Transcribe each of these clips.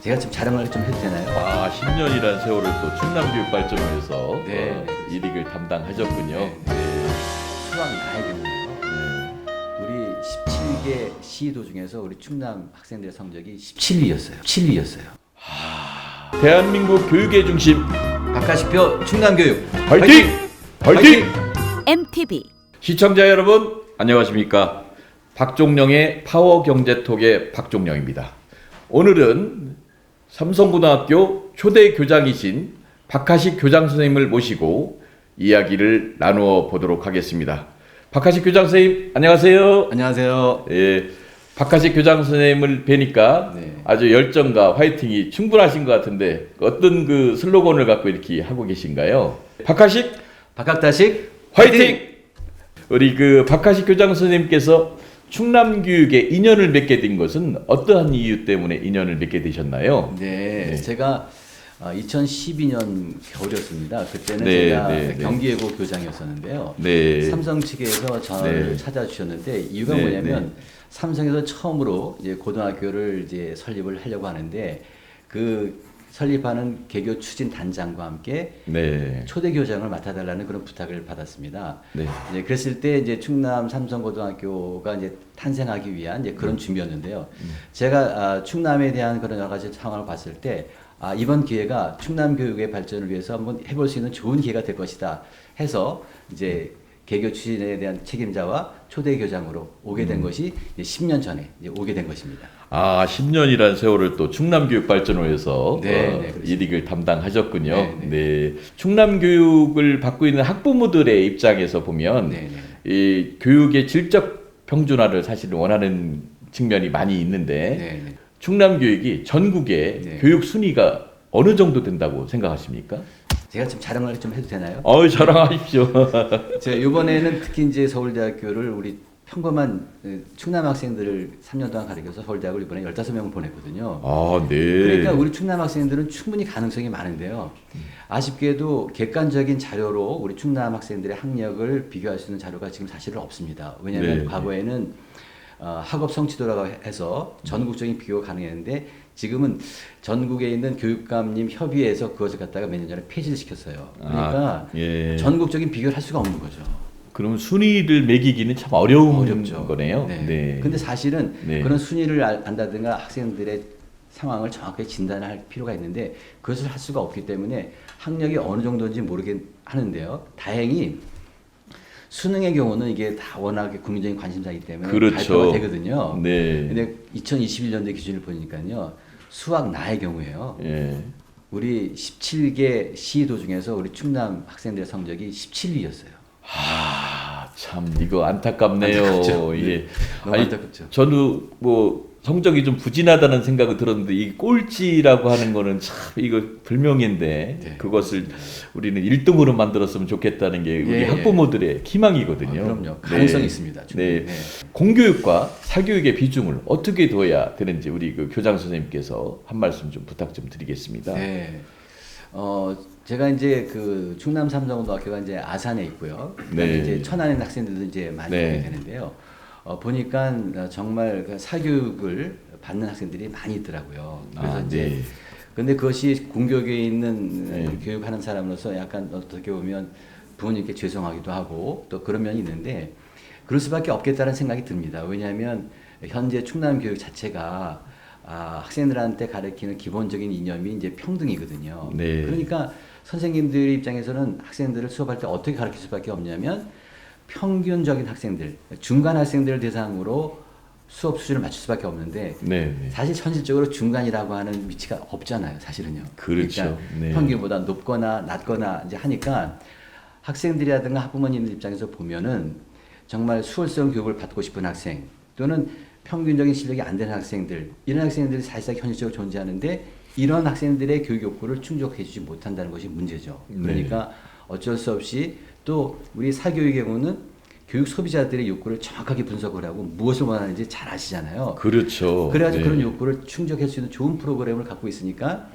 제가 좀 자랑을 좀 해도 되나요? 10년이라는 세월을 또 충남교육발전원에서 네. 일익을 담당하셨군요. 수학 나의 경우에요. 우리 17개 시도 중에서 우리 충남 학생들의 성적이 17위였어요. 7위였어요. 대한민국 교육의 중심 박하식표 충남교육 화이팅! 화이팅! MTV 시청자 여러분 안녕하십니까? 박종령의 파워경제톡의 박종령입니다. 오늘은 삼성고등학교 초대 교장이신 박하식 교장 선생님을 모시고 이야기를 나누어 보도록 하겠습니다. 박하식 교장 선생님 안녕하세요. 안녕하세요. 예, 박하식 교장 선생님을 뵈니까 네. 아주 열정과 화이팅이 충분하신 것 같은데 어떤 그 슬로건을 갖고 이렇게 하고 계신가요? 박하식 박학다식 화이팅! 우리 그 박하식 교장 선생님께서 충남교육에 인연을 맺게 된 것은 어떠한 이유 때문에 인연을 맺게 되셨나요? 네, 제가 2012년 겨울이었습니다. 그때는 네, 제가 네, 네. 경기예고 교장이었었는데요. 네. 삼성 측에서 저를 네. 찾아주셨는데 이유가 네, 뭐냐면 삼성에서 처음으로 이제 고등학교를 이제 설립을 하려고 하는데 그 설립하는 개교 추진 단장과 함께 네. 초대 교장을 맡아달라는 그런 부탁을 받았습니다. 네. 이제 그랬을 때 이제 충남 삼성고등학교가 이제 탄생하기 위한 이제 그런 준비였는데요. 제가 충남에 대한 그런 여러 가지 상황을 봤을 때 이번 기회가 충남 교육의 발전을 위해서 한번 해볼 수 있는 좋은 기회가 될 것이다 해서 이제 개교 추진에 대한 책임자와 초대 교장으로 오게 된 것이 이제 10년 전에 이제 오게 된 것입니다. 10년이라는 세월을 또 충남교육발전원에서 네, 그렇습니다. 일익을 담당하셨군요. 네, 네. 네. 충남교육을 받고 있는 학부모들의 입장에서 보면 네, 이 교육의 질적 평준화를 사실 원하는 측면이 많이 있는데 네, 네. 충남교육이 전국의 네. 교육 순위가 어느 정도 된다고 생각하십니까? 제가 좀 자랑을 좀 해도 되나요? 자랑하십시오. 제가 이번에는 특히 이제 서울대학교를 우리 평범한 충남 학생들을 3년 동안 가르쳐서 서울대학을 이번에 15명을 보냈거든요. 네. 그러니까 우리 충남 학생들은 충분히 가능성이 많은데요. 아쉽게도 객관적인 자료로 우리 충남 학생들의 학력을 비교할 수 있는 자료가 지금 사실은 없습니다. 왜냐하면 네. 과거에는 학업 성취도라고 해서 전국적인 비교가 가능했는데 지금은 전국에 있는 교육감님 협의회에서 그것을 갖다가 몇 년 전에 폐지를 시켰어요. 그러니까 예. 전국적인 비교를 할 수가 없는 거죠. 그럼 순위를 매기기는 참 어려운 어렵죠. 거네요. 네. 근데 사실은 네. 그런 순위를 안다든가 학생들의 상황을 정확하게 진단할 필요가 있는데 그것을 할 수가 없기 때문에 학력이 어느 정도인지 모르게 하는데요. 다행히 수능의 경우는 이게 다 워낙에 국민적인 관심사이기 때문에 그렇죠. 발표가 되거든요. 네. 근데 2021년도 기준을 보니까요. 수학 나의 경우에요. 예. 우리 17개 시도 중에서 우리 충남 학생들의 성적이 17위였어요. 참 이거 안타깝네요. 안타깝죠. 예. 네. 너무 아니, 안타깝죠. 저도 뭐 성적이 좀 부진하다는 생각을 들었는데 이 꼴찌라고 하는 거는 참 이거 불명예인데 네, 그것을 우리는 1등으로 만들었으면 좋겠다는 게 우리 예, 학부모들의 희망이거든요. 그럼요. 가능성이 네. 있습니다. 충분히. 네. 공교육과 사교육의 비중을 어떻게 둬야 되는지 우리 그 교장 선생님께서 한 말씀 좀 부탁 좀 드리겠습니다. 네. 제가 이제 그 충남 삼성고등학교가 이제 아산에 있고요. 그다음에 네. 이제 천안에 있는 학생들도 이제 많이 네. 오게 되는데요. 보니까 정말 그 사교육을 받는 학생들이 많이 있더라고요. 그래서 이제 네. 근데 그것이 공교육에 있는 네. 교육하는 사람으로서 약간 어떻게 보면 부모님께 죄송하기도 하고 또 그런 면이 있는데 그럴 수밖에 없겠다는 생각이 듭니다. 왜냐하면 현재 충남 교육 자체가 학생들한테 가르치는 기본적인 이념이 이제 평등이거든요. 네. 그러니까 선생님들 입장에서는 학생들을 수업할 때 어떻게 가르칠 수밖에 없냐면 평균적인 학생들, 중간 학생들을 대상으로 수업 수준을 맞출 수밖에 없는데 네. 사실 현실적으로 중간이라고 하는 위치가 없잖아요. 사실은요. 그렇죠. 그러니까 네. 평균보다 높거나 낮거나 이제 하니까 학생들이라든가 학부모님들 입장에서 보면은 정말 수월성 교육을 받고 싶은 학생 또는 평균적인 실력이 안 되는 학생들 이런 학생들이 사실상 현실적으로 존재하는데 이런 학생들의 교육 욕구를 충족해 주지 못한다는 것이 문제죠. 그러니까 어쩔 수 없이 또 우리 사교육의 경우는 교육 소비자들의 욕구를 정확하게 분석을 하고 무엇을 원하는지 잘 아시잖아요. 그렇죠. 그래가지고 네. 그런 욕구를 충족할 수 있는 좋은 프로그램을 갖고 있으니까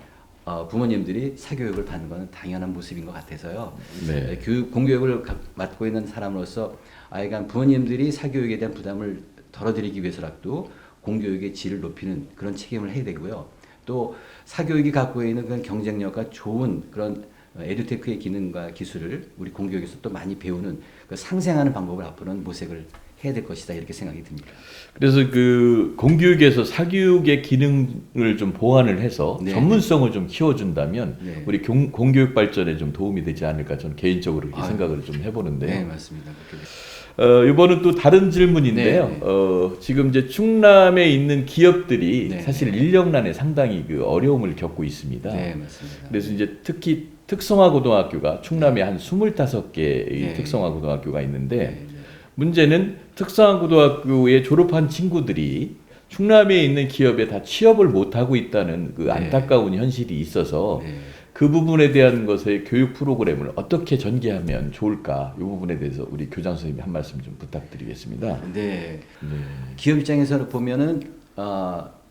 부모님들이 사교육을 받는 것은 당연한 모습인 것 같아서요. 네. 공교육을 맡고 있는 사람으로서 아이가 부모님들이 사교육에 대한 부담을 덜어드리기 위해서라도 공교육의 질을 높이는 그런 책임을 해야 되고요. 또 사교육이 갖고 있는 그런 경쟁력과 좋은 그런 에듀테크의 기능과 기술을 우리 공교육에서 또 많이 배우는 그 상생하는 방법을 앞으로는 모색을 해야 될 것이다 이렇게 생각이 듭니다. 그래서 그 공교육에서 사교육의 기능을 좀 보완을 해서 네. 전문성을 좀 키워준다면 네. 우리 공교육 발전에 좀 도움이 되지 않을까 저는 개인적으로 그렇게 생각을 좀 해보는데요. 네, 맞습니다. 그렇게 이번은 또 다른 질문인데요. 네, 네. 지금 이제 충남에 있는 기업들이 네, 사실 인력난에 상당히 그 어려움을 겪고 있습니다. 네, 맞습니다. 그래서 이제 특히 특성화고등학교가 충남에 한 25개의 네. 특성화고등학교가 있는데 네, 네. 문제는 특성화고등학교에 졸업한 친구들이 충남에 있는 기업에 다 취업을 못하고 있다는 그 네. 안타까운 현실이 있어서 네. 그 부분에 대한 것의 교육 프로그램을 어떻게 전개하면 좋을까? 이 부분에 대해서 우리 교장 선생님이 한 말씀 좀 부탁드리겠습니다. 네. 네. 기업 입장에서 보면은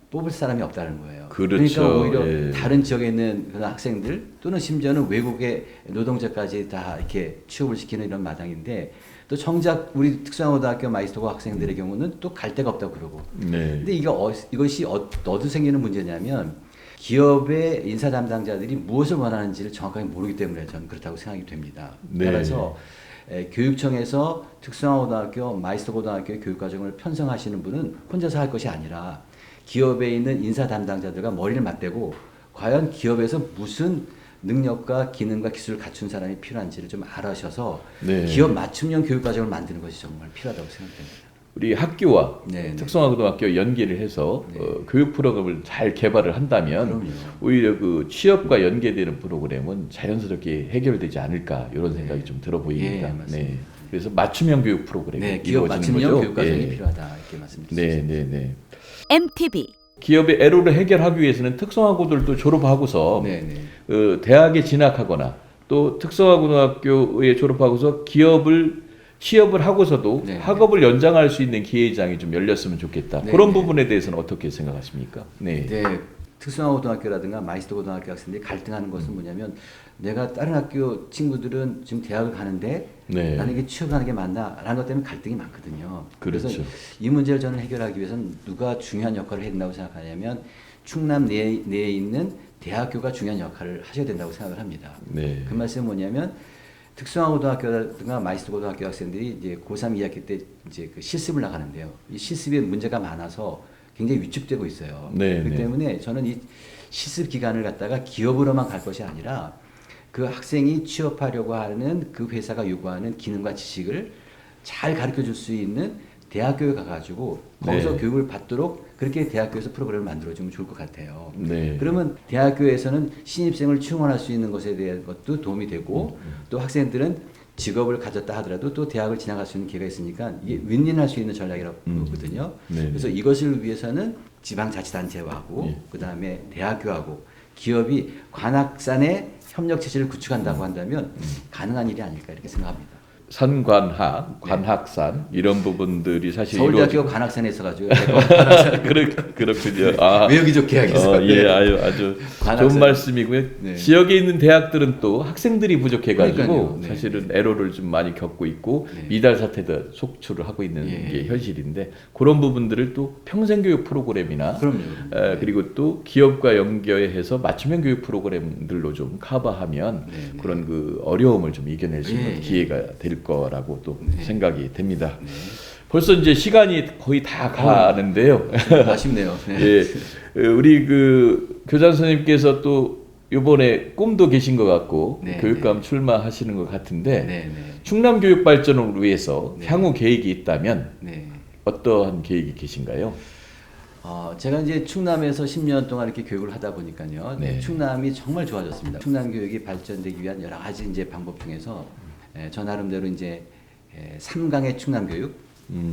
뽑을 사람이 없다는 거예요. 그렇죠. 그러니까 오히려 예. 다른 지역에 있는 그런 학생들 또는 심지어는 외국의 노동자까지 다 이렇게 취업을 시키는 이런 마당인데 또 정작 우리 특성화고등학교 마이스터고 학생들의 경우는 또 갈 데가 없다고 그러고. 네. 근데 이것이 어디서 생기는 문제냐면 기업의 인사 담당자들이 무엇을 원하는지를 정확하게 모르기 때문에 저는 그렇다고 생각이 됩니다. 네. 따라서 교육청에서 특성화고등학교, 마이스터고등학교의 교육과정을 편성하시는 분은 혼자서 할 것이 아니라 기업에 있는 인사 담당자들과 머리를 맞대고 과연 기업에서 무슨 능력과 기능과 기술을 갖춘 사람이 필요한지를 좀 알아셔서 네. 기업 맞춤형 교육과정을 만드는 것이 정말 필요하다고 생각됩니다. 우리 학교와 네, 특성화고등학교 연계를 해서 네. 교육 프로그램을 잘 개발을 한다면 그럼요. 오히려 그 취업과 연계되는 프로그램은 자연스럽게 해결되지 않을까 이런 생각이 좀 들어 보입니다. 예, 맞습니다. 그래서 맞춤형 교육 프로그램이 네, 기업 이루어지는 맞춤형 거죠. 교육과정이 예. 필요하다 이렇게 말씀드리겠습니다. 네, 네, 네. MTV 기업의 애로를 해결하기 위해서는 특성화고들도 졸업하고서 네, 네. 대학에 진학하거나 또 특성화고등학교에 졸업하고서 취업을 하고서도 네, 학업을 연장할 수 있는 기회장이 좀 열렸으면 좋겠다. 네, 그런 네. 부분에 대해서는 어떻게 생각하십니까? 네. 네, 특성화고등학교라든가 마이스터고등학교 학생들이 갈등하는 것은 뭐냐면 내가 다른 학교 친구들은 지금 대학을 가는데 네. 나는 이게 취업하는 게 맞나? 라는 것 때문에 갈등이 많거든요. 그렇죠. 그래서 이 문제를 저는 해결하기 위해서는 누가 중요한 역할을 해야 된다고 생각하냐면 충남 내에 있는 대학교가 중요한 역할을 하셔야 된다고 생각을 합니다. 네. 그 말씀은 뭐냐면 특성화고등학교라든가 마이스터고등학교 학생들이 이제 고3 2학기 때 이제 그 실습을 나가는데요. 이 실습에 문제가 많아서 굉장히 위축되고 있어요. 네, 그렇기 네. 때문에 저는 이 실습 기간을 갖다가 기업으로만 갈 것이 아니라 그 학생이 취업하려고 하는 그 회사가 요구하는 기능과 지식을 잘 가르쳐 줄 수 있는 대학교에 가가지고 거기서 네. 교육을 받도록 그렇게 대학교에서 프로그램을 만들어주면 좋을 것 같아요. 네. 그러면 대학교에서는 신입생을 충원할 수 있는 것에 대한 것도 도움이 되고 또 학생들은 직업을 가졌다 하더라도 또 대학을 진학할 수 있는 기회가 있으니까 이게 윈윈할 수 있는 전략이라고 보거든요. 네. 그래서 이것을 위해서는 지방자치단체하고 예. 그다음에 대학교하고 기업이 관악산의 협력 체제를 구축한다고 한다면 가능한 일이 아닐까 이렇게 생각합니다. 산관학, 관학산 이런 부분들이 사실 서울대학교 관악산에 있어가지고 그렇군요. 아, 외우기 좋게 하겠어요. 예, 아주 관악산. 좋은 말씀이고요. 네. 지역에 있는 대학들은 또 학생들이 부족해가지고 그러니까요. 네. 사실은 애로를 좀 많이 겪고 있고 네. 미달 사태도 속출을 하고 있는 예. 게 현실인데 그런 부분들을 또 평생교육 프로그램이나 그럼요. 그리고 또 기업과 연계해서 맞춤형 교육 프로그램들로 좀 커버하면 네, 네. 그런 그 어려움을 좀 이겨낼 수 있는 예, 예. 기회가 될 거라고 또 네. 생각이 됩니다. 네. 벌써 이제 시간이 거의 다 가는데요. 아쉽네요. 네. 예, 우리 그 교장 선생님께서 또 이번에 꿈도 계신 것 같고 네, 교육감 출마하시는 것 같은데 네, 네. 충남 교육 발전을 위해서 네. 향후 계획이 있다면 네. 어떠한 계획이 계신가요? 제가 이제 충남에서 10년 동안 이렇게 교육을 하다 보니까요. 네. 충남이 정말 좋아졌습니다. 충남 교육이 발전되기 위한 여러 가지 이제 방법 중에서 저 나름대로 이제 3강의 충남 교육,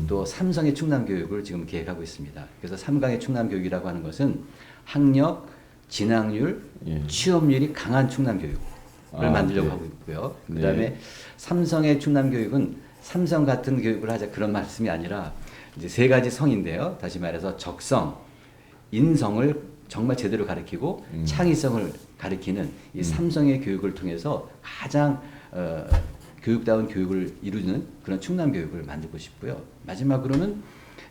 또 3성의 충남 교육을 지금 계획하고 있습니다. 그래서 3강의 충남 교육이라고 하는 것은 학력, 진학률, 예. 취업률이 강한 충남 교육을 만들려고 네. 하고 있고요. 네. 그다음에 3성의 충남 교육은 삼성 같은 교육을 하자 그런 말씀이 아니라 이제 세 가지 성인데요. 다시 말해서 적성, 인성을 정말 제대로 가르치고 창의성을 가르치는 이 삼성의 교육을 통해서 가장 교육다운 교육을 이루는 그런 충남 교육을 만들고 싶고요. 마지막으로는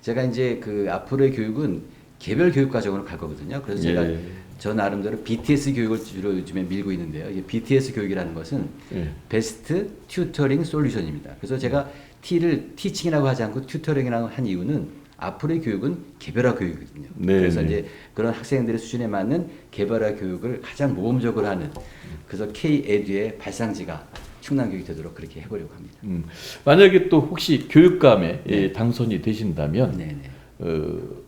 제가 이제 그 앞으로의 교육은 개별 교육 과정으로 갈 거거든요. 그래서 제가 예. 저 나름대로 BTS 교육을 주로 요즘에 밀고 있는데요. 이게 BTS 교육이라는 것은 예. 베스트 튜터링 솔루션입니다. 그래서 제가 T를 티칭이라고 하지 않고 튜터링이라고 한 이유는 앞으로의 교육은 개별화 교육이거든요. 네, 그래서 네. 이제 그런 학생들의 수준에 맞는 개별화 교육을 가장 모범적으로 하는 그래서 K-에듀의 발상지가 충남교육이 되도록 그렇게 해보려고 합니다. 만약에 또 혹시 교육감에 예, 당선이 되신다면 네네.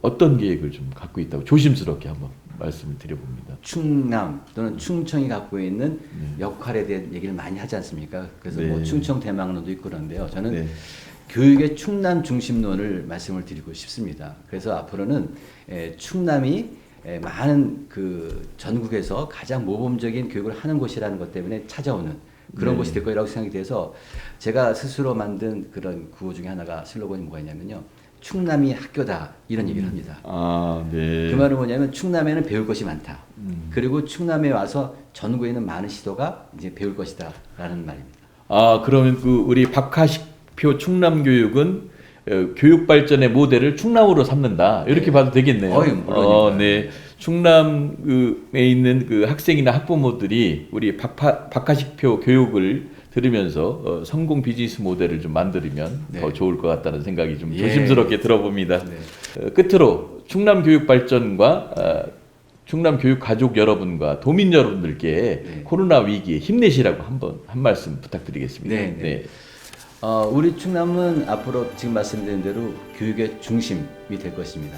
어떤 계획을 좀 갖고 있다고 조심스럽게 한번 말씀을 드려봅니다. 충남 또는 충청이 갖고 있는 역할에 대한 얘기를 많이 하지 않습니까? 그래서 네. 뭐 충청 대망론도 있고 그런데요. 저는 네. 교육의 충남 중심론을 말씀을 드리고 싶습니다. 그래서 앞으로는 충남이 많은 그 전국에서 가장 모범적인 교육을 하는 곳이라는 것 때문에 찾아오는 그런 네. 곳이 될 거라고 생각이 돼서 제가 스스로 만든 그런 구호 중에 하나가 슬로건이 뭐가 있냐면요. 충남이 학교다 이런 얘기를 합니다. 아, 네. 그 말은 뭐냐면 충남에는 배울 것이 많다. 그리고 충남에 와서 전국에 있는 많은 시도가 이제 배울 것이다라는 말입니다. 아, 그러면 그 우리 박하식표 충남교육은 교육 발전의 모델을 충남으로 삼는다. 이렇게 네. 봐도 되겠네요. 물론입니다. 네. 충남에 있는 그 학생이나 학부모들이 우리 박하식표 교육을 들으면서 성공 비즈니스 모델을 좀 만들면 네. 더 좋을 것 같다는 생각이 좀 예. 조심스럽게 들어봅니다. 네. 끝으로 충남 교육 발전과 충남 교육 가족 여러분과 도민 여러분들께 네. 코로나 위기에 힘내시라고 한 말씀 부탁드리겠습니다. 네. 우리 충남은 앞으로 지금 말씀드린 대로 교육의 중심이 될 것입니다.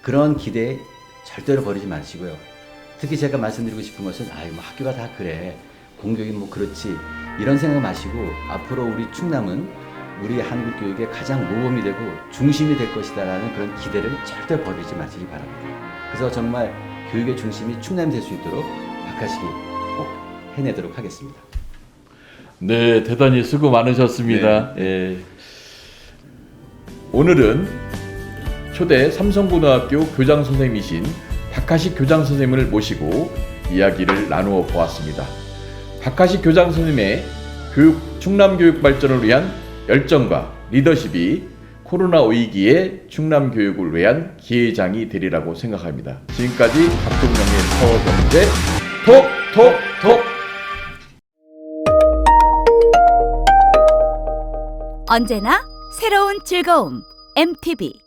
그런 기대에 절대로 버리지 마시고요. 특히 제가 말씀드리고 싶은 것은 뭐 학교가 다 그래. 공교육이 뭐 그렇지. 이런 생각 마시고 앞으로 우리 충남은 우리 한국 교육의 가장 모범이 되고 중심이 될 것이다라는 그런 기대를 절대 버리지 마시기 바랍니다. 그래서 정말 교육의 중심이 충남이 될 수 있도록 박하식이 꼭 해내도록 하겠습니다. 네, 대단히 수고 많으셨습니다. 예. 오늘은 초대 삼성고등학교 교장 선생님이신 박하식 교장 선생님을 모시고 이야기를 나누어 보았습니다. 박하식 교장 선생님의 충남 교육 발전을 위한 열정과 리더십이 코로나 위기에 충남 교육을 위한 기회장이 되리라고 생각합니다. 지금까지 박동영의 서경제 톡톡톡. 언제나 새로운 즐거움 MTV